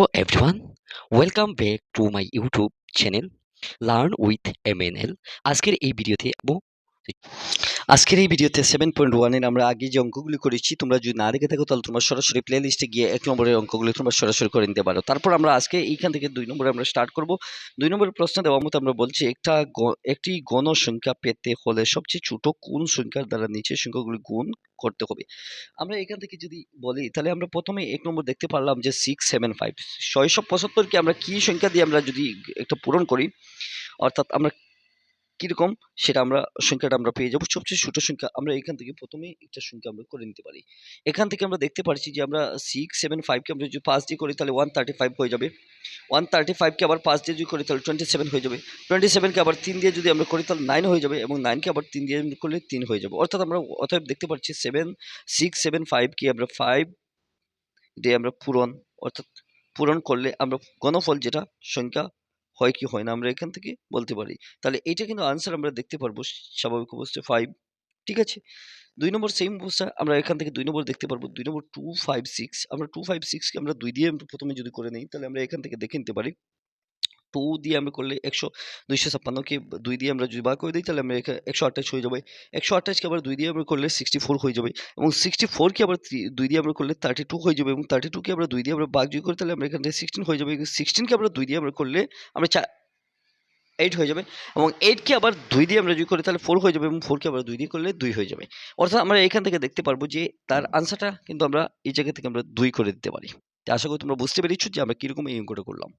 Hello everyone, welcome back to my YouTube channel Learn with MNL। আজকের এই ভিডিওতে আজকের এই ভিডিওতে 7.1 এর আমরা আগে যে অঙ্কগুলি করেছি তোমরা যদি না দেখে থাকো তাহলে তোমরা সরাসরি প্লে লিস্টে গিয়ে 1 নম্বরের অঙ্কগুলি তোমরা সরাসরি করে নিতে পারো। তারপর আমরা আজকে এইখান থেকে 2 নম্বরে আমরা স্টার্ট করব। 2 নম্বরের প্রশ্ন দেওয়া মতো আমরা বলছি একটি গণ সংখ্যা পেতে হলে সবচেয়ে ছোট কোন সংখ্যার দ্বারা নিচের সংখ্যাগুলি গুণ করতে হবে। আমরা এখান থেকে যদি বলি তাহলে আমরা প্রথমে 1 নম্বর দেখতে পারলাম যে 675 675 কে আমরা কি সংখ্যা দিয়ে আমরা যদি একটা পূরণ করি, অর্থাৎ আমরা কিরকম সেটা আমরা সংখ্যাটা আমরা পেয়ে যাবো। সবচেয়ে ছোট সংখ্যা আমরা এখান থেকে প্রথমে একটা সংখ্যা আমরা করে নিতে পারি। এখান থেকে আমরা দেখতে পাচ্ছি যে আমরা 675 কে আমরা যদি 5 দিয়ে করি তাহলে 135 হয়ে যাবে। 135 কে আবার 5 দিয়ে যদি করি তাহলে 27 হয়ে যাবে। 27 কে আবার 3 দিয়ে যদি আমরা করি তাহলে 9 হয়ে যাবে এবং 9 কে আবার 3 দিয়ে করলে 3 হয়ে যাবে। অর্থাৎ আমরা অতএব দেখতে পাচ্ছি 675 কে আমরা 5 দিয়ে আমরা অর্থাৎ পূরণ করলে আমরা ঘনফল যেটা সংখ্যা হয় কি হয় না আমরা এখান থেকে বলতে পারি। তাহলে এইটা কিন্তু আনসার আমরা দেখতে পারবো স্বাভাবিক অবস্থায় 5। ঠিক আছে। 2 নম্বর সেম অবস্থা আমরা এখান থেকে 2 নম্বর দেখতে পারবো। 2 নম্বর 256 আমরা 256 কে আমরা 2 দিয়ে প্রথমে যদি করে নেই তাহলে আমরা এখান থেকে দেখে নিতে পারি 2 দিয়ে আমরা করলে 100 256 কে 2 দিয়ে আমরা যদি ভাগ করে দিই তাহলে আমরা 128 হয়ে যাবে। 128 কে আবার 2 দিয়ে আমরা করলে 64 হয়ে যাবে এবং 64 কে আবার 2 দিয়ে আমরা করলে 32 হয়ে যাবে এবং 32 কে আমরা 2 দিয়ে আমরা ভাগ যদি করি তাহলে আমরা এখান থেকে 16 হয়ে যাবে। 16 কে আমরা 2 দিয়ে আমরা করলে আমরা 8 হয়ে যাবে এবং 8 কে আবার 2 দিয়ে আমরা যদি করি তাহলে 4 হয়ে যাবে এবং 4 কে আবার 2 দিয়ে করলে 2 হয়ে যাবে। অর্থাৎ আমরা এখান থেকে দেখতে পারবো যে তার আনসারটা কিন্তু আমরা এই জায়গা থেকে আমরা 2 করে দিতে পারি। তো আশা করি তোমরা বুঝতে পেরেছো যে আমরা কিরকম এই অঙ্কটা করলাম।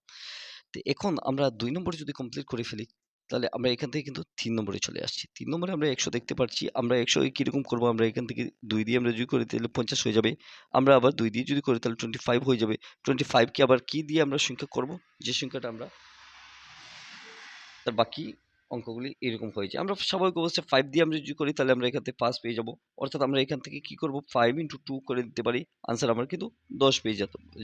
তো এখন আমরা 2 নম্বরে যদি কমপ্লিট করে ফেলি তাহলে আমরা এখান থেকে কিন্তু 3 নম্বরে চলে আসছি। 3 নম্বরে আমরা 100 দেখতে পাচ্ছি। আমরা 100 কিরকম করব, আমরা এখান থেকে 2 দিয়ে আমরা যদি করি তাহলে 50 হয়ে যাবে। আমরা আবার 2 দিয়ে যদি করি তাহলে 25 হয়ে যাবে। 25 কে আবার কি দিয়ে আমরা সংখ্যা করব, যে সংখ্যাটা আমরা তার বাকি অঙ্কগুলি এরকম হয়েছে। আমরা স্বাভাবিক অবস্থায় 5 দিয়ে আমরা যদি করি তাহলে আমরা এখান থেকে 5 পেয়ে যাব। অর্থাৎ আমরা এখান থেকে কি করব, 5 ইনটু 2 করে দিতে পারি। আনসার আমরা কিন্তু 10 পেয়ে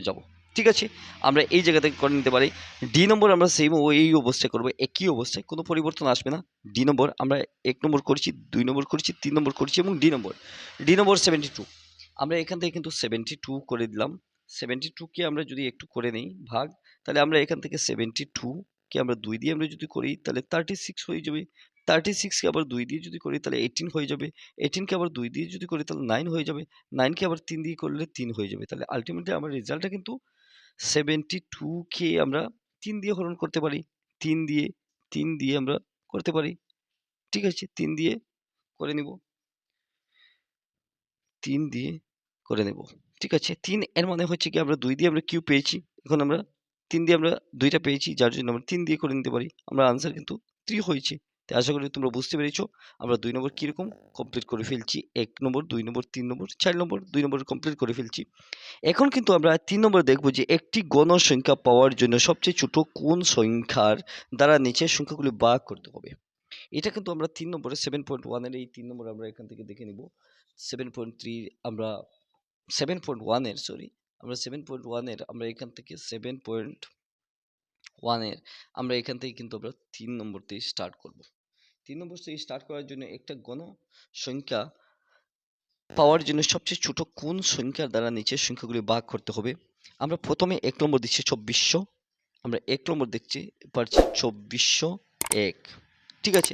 যাব। ঠিক আছে, আমরা এই জায়গা থেকে করে নিতে পারি। ডি নম্বর আমরা সেম এই অবস্থায় করব, একই অবস্থায়, কোনো পরিবর্তন আসবে না। ডি নম্বর আমরা 1 নম্বর করেছি, 2 নম্বর করেছি, 3 নম্বর করেছি এবং ডি নম্বর 72 আমরা এখান থেকে কিন্তু 72 করে দিলাম। 72 কে আমরা যদি একটু করে নেই ভাগ, তাহলে আমরা এখান থেকে 72 কে আমরা 2 দিয়ে আমরা যদি করি তাহলে 36 হয়ে যাবে। 36 কে আবার 2 দিয়ে যদি করি তাহলে 18 হয়ে যাবে। 18 কে আবার 2 দিয়ে যদি করি তাহলে 9 হয়ে যাবে। 9 কে আবার 3 দিয়ে করলে 3 হয়ে যাবে। তাহলে আল্টিমেটলি আমার রেজাল্টটা কিন্তু 72 কে আমরা 3 দিয়ে হরণ করতে পারি। 3 দিয়ে আমরা করতে পারি। ঠিক আছে, 3 দিয়ে করে নিব। 3 দিয়ে করে নেব। ঠিক আছে, 3 এর মানে হচ্ছে কি আমরা 2 দিয়ে আমরা কিউব পেয়েছি। এখন আমরা 3 দিয়ে আমরা 2 টা পেয়েছি, যার জন্য আমরা 3 দিয়ে করে নিতে পারি। আমরা আনসার কিন্তু 3 হয়েছে। তো আশা করি তোমরা বুঝতে পেরেছো আমরা 2 নম্বর কিরকম কমপ্লিট করে ফেলছি। 1 নম্বর, 2 নম্বর, 3 নম্বর, 4 নম্বর, 2 নম্বর কমপ্লিট করে ফেলছি। এখন কিন্তু আমরা 3 নম্বরে দেখব যে একটি গণ সংখ্যা পাওয়ার জন্য সবচেয়ে ছোট কোন সংখ্যার দ্বারা নিচের সংখ্যাগুলি ভাগ করতে হবে। এটা কিন্তু আমরা 3 নম্বরে 7.1 এর এই 3 নম্বর আমরা এখান থেকে দেখে নিব। 7.3 আমরা 7.1 এর আমরা 7.1 এর আমরা এখান থেকে 7.1 এর আমরা এখান থেকে কিন্তু আমরা 3 নম্বর থেকে স্টার্ট করব। 3 নম্বর থেকে স্টার্ট করার জন্য একটা গণ সংখ্যা পাওয়ার জন্য সবচেয়ে ছোট কোন সংখ্যার দ্বারা নিচের সংখ্যাগুলি ভাগ করতে হবে। আমরা প্রথমে 1 নম্বর দিচ্ছি 2400, আমরা 1 নম্বর দেখছি পারছি 2401। ঠিক আছে,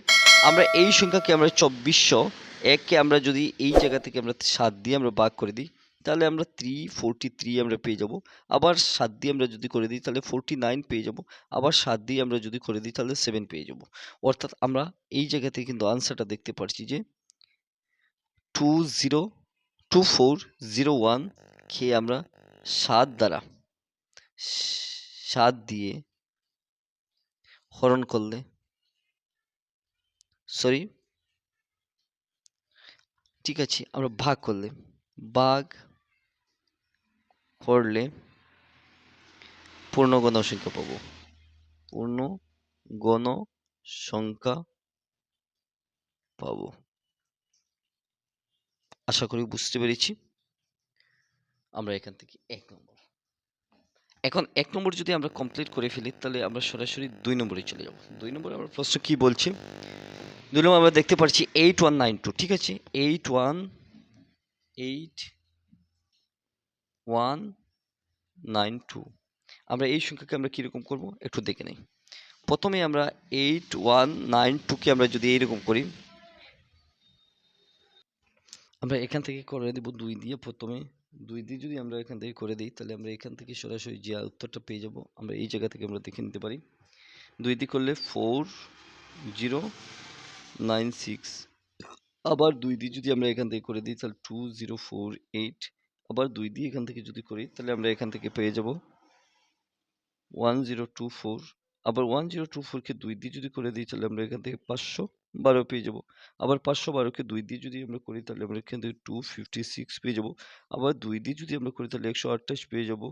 আমরা এই সংখ্যাকে আমরা 2401 কে আমরা যদি এই জায়গা থেকে আমরা 7 দিয়ে আমরা ভাগ করে দিই তাহলে আমরা 343 আমরা পেয়ে যাব। আবার 7 দিয়ে আমরা যদি করে দিই তাহলে 49 পেয়ে যাব। আবার 7 দিয়ে আমরা যদি করে দিই তাহলে 7 পেয়ে যাব। অর্থাৎ আমরা এই জায়গা থেকে কিন্তু আনসারটা দেখতে পাচ্ছি যে 2401 কে আমরা 7 দ্বারা 7 দিয়ে হরণ করলে ঠিক আছে, আমরা ভাগ করলে পূর্ণ গণ সংখ্যা পাবো। পূর্ণ গণ সংখ্যা পাবো। আশা করি বুঝতে পেরেছি। আমরা এখান থেকে 1 নম্বর, এখন 1 নম্বর যদি আমরা কমপ্লিট করে ফেলি তাহলে আমরা সরাসরি 2 নম্বরে চলে যাব। 2 নম্বরে আমরা প্রশ্ন কি বলছি, 2 নম্বর আমরা দেখতে পাচ্ছি 8192। ঠিক আছে, 8192 আমরা এই সংখ্যাকে আমরা কীরকম করব একটু দেখে নিই। প্রথমে আমরা 8192কে আমরা যদি এইরকম করি, আমরা এখান থেকে করে দেব 2 দিয়ে। প্রথমে 2 দিয়ে যদি আমরা এখান থেকে করে দিই, তাহলে আমরা এখান থেকে সরাসরি যে উত্তরটা পেয়ে যাব, আমরা এই জায়গা থেকে আমরা দেখে নিতে পারি। 2 দিয়ে করলে 4096, আবার 2 দিয়ে যদি আমরা এখান থেকে করে দিই তাহলে 2048, আবার 2 দিয়ে এখান থেকে যদি করি তাহলে আমরা এখান থেকে পেয়ে যাব 1024, আবার 1024কে 2 দিয়ে যদি করে দিই তাহলে আমরা এখান থেকে 512 পেয়ে যাব। আবার 512কে 2 দিয়ে যদি আমরা করি তাহলে আমরা এখান থেকে 256 পেয়ে যাব। আবার 2 দিয়ে যদি আমরা করি তাহলে 128 পেয়ে যাব।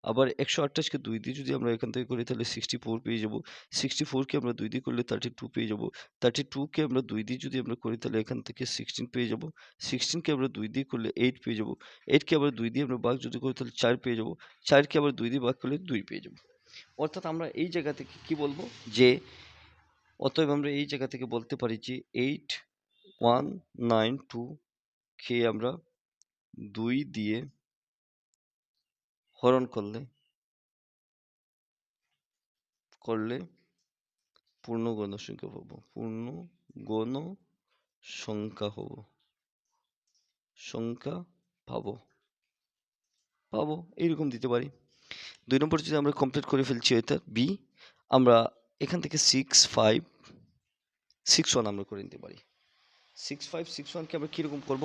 আবার 128কে 2 দিয়ে যদি আমরা এখান থেকে করি তাহলে 64 পেয়ে যাব। 64কে আমরা 2 দিয়ে করলে 32 পেয়ে যাব। 32কে আমরা 2 দিয়ে যদি আমরা করি তাহলে এখান থেকে 16 পেয়ে যাব। 16কে আমরা 2 দিয়ে করলে 8 পেয়ে যাব। 8কে আবার 2 দিয়ে আমরা ভাগ যদি করি তাহলে 4 পেয়ে যাব। 4কে আবার 2 দিয়ে ভাগ করলে 2 পেয়ে যাব। অর্থাৎ আমরা এই জায়গা থেকে কি বলবো যে, অতএব আমরা এই জায়গা থেকে বলতে পারি যে 8192কে আমরা 2 দিয়ে হরণ করলে পূর্ণ গণ সংখ্যা পাবো। পূর্ণ গণ সংখ্যা পাবো এইরকম দিতে পারি। 2 নম্বর যদি আমরা কমপ্লিট করে ফেলছি, অর্থাৎ বি, আমরা এখান থেকে 6561 আমরা করে নিতে পারি। 6561কে আমরা কীরকম করব,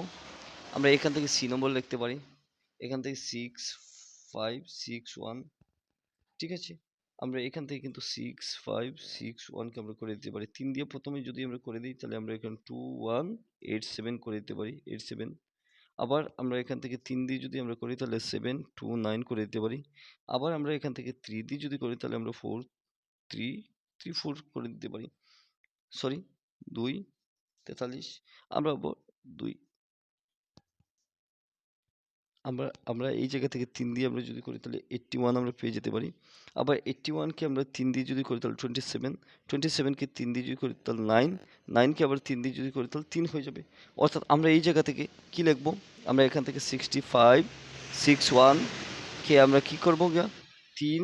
আমরা এখান থেকে সি নম্বর লিখতে পারি। এখান থেকে 6561, ঠিক আছে। আমরা এখান থেকে কিন্তু 6561কে আমরা করে দিতে পারি। 3 দিয়ে প্রথমে যদি আমরা করে দিই তাহলে আমরা এখানে 2187 করে দিতে পারি, 87। আবার আমরা এখান থেকে 3 দিয়ে যদি আমরা করি তাহলে 729 করে দিতে পারি। আবার আমরা এখান থেকে 3 দিয়ে যদি করি তাহলে আমরা 4334 করে দিতে পারি। সরি, 243, আমরা 2, আমরা এই জায়গা থেকে 3 দিয়ে আমরা যদি করি তাহলে 81 আমরা পেয়ে যেতে পারি। আবার 81কে আমরা 3 দিয়ে যদি করি তাহলে 27, 27কে 3 দিয়ে যদি করি তাহলে 9, 9কে আবার 3 দিয়ে যদি করি তাহলে 3 হয়ে যাবে। অর্থাৎ আমরা এই জায়গা থেকে কি লিখব, আমরা এখান থেকে 6561কে আমরা কি করব গিয়া 3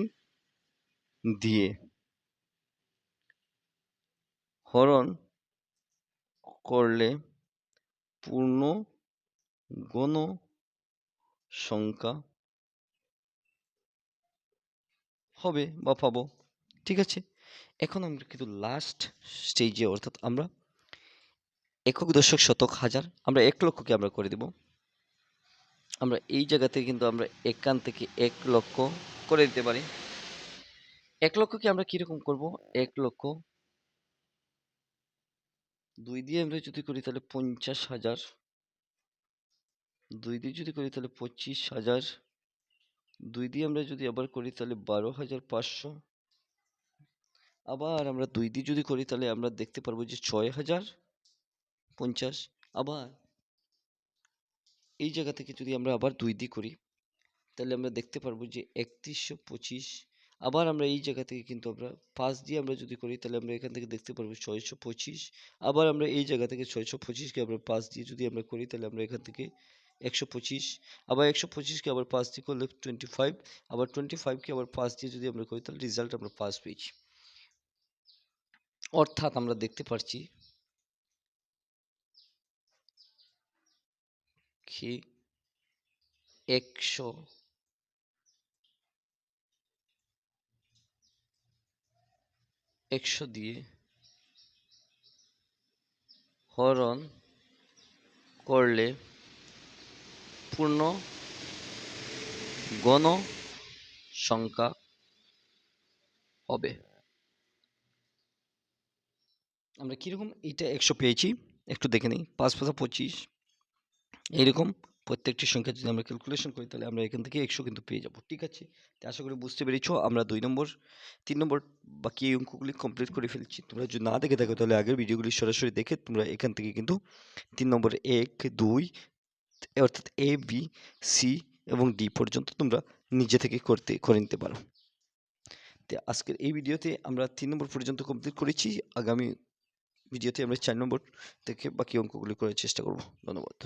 দিয়ে হরণ করলে পূর্ণ গণ সংখ্যা হবে বা পাবো, ঠিক আছে। এখন আমরা কিন্তু লাস্ট স্টেজে, অর্থাৎ আমরা একক, দশক, শতক, হাজার, আমরা 1 লক্ষকে আমরা করে দেব। আমরা এই জায়গা থেকে কিন্তু আমরা এখান থেকে 1 লক্ষ করে দিতে পারি। 1 লক্ষকে আমরা কিরকম করব, 1 লক্ষ 2 দিয়ে আমরা যদি করি তাহলে 50,000, 2 দিয়ে যদি করি তাহলে 25,000, 2 দিয়ে আমরা যদি আবার করি তাহলে 12,500, আবার আমরা 2 দিয়ে যদি করি তাহলে আমরা দেখতে পারবো যে 6,050। আবার এই জায়গা থেকে যদি আমরা আবার 2 দিয়ে করি তাহলে আমরা দেখতে পারবো যে 3125। আবার আমরা এই জায়গা থেকে কিন্তু আমরা 5 দিয়ে আমরা যদি করি তাহলে আমরা এখান থেকে দেখতে পারবো 625। আবার আমরা এই জায়গা থেকে 625কে আমরা 5 দিয়ে যদি আমরা করি তাহলে আমরা এখান থেকে 125। আবার 125কে আবার 5 দিয়ে করলে 25। আবার 25কে আবার 5 দিয়ে যদি আমরা করি তাহলে রেজাল্ট আমরা 5 পেয়েছি। অর্থাৎ আমরা দেখতে পাচ্ছি কি 100 দিয়ে হরণ করলে পূর্ণ গণ সংখ্যা হবে। আমরা কিরকম এটা 100 পেয়েছি একটু দেখে নিই। 5 5 25, এইরকম প্রত্যেকটি সংখ্যা যদি আমরা ক্যালকুলেশন করি তাহলে আমরা এখান থেকে 100 কিন্তু পেয়ে যাব, ঠিক আছে। তো আশা করি বুঝতে পেরেছো। আমরা 2 নম্বর 3 নম্বর বাকি এই অঙ্কগুলি কমপ্লিট করে ফেলছি। তোমরা যদি না দেখে থাকো তাহলে আগের ভিডিওগুলি সরাসরি দেখে তোমরা এখান থেকে কিন্তু 3 নম্বরে 1 2 অর্থাৎ এ বি সি এবং ডি পর্যন্ত তোমরা নিজে থেকে করে নিতে পারো। তো আজকের এই ভিডিওতে আমরা 3 নম্বর পর্যন্ত কমপ্লিট করেছি। আগামী ভিডিওতে আমরা 4 নম্বর থেকে বাকি অঙ্কগুলি করার চেষ্টা করব। ধন্যবাদ।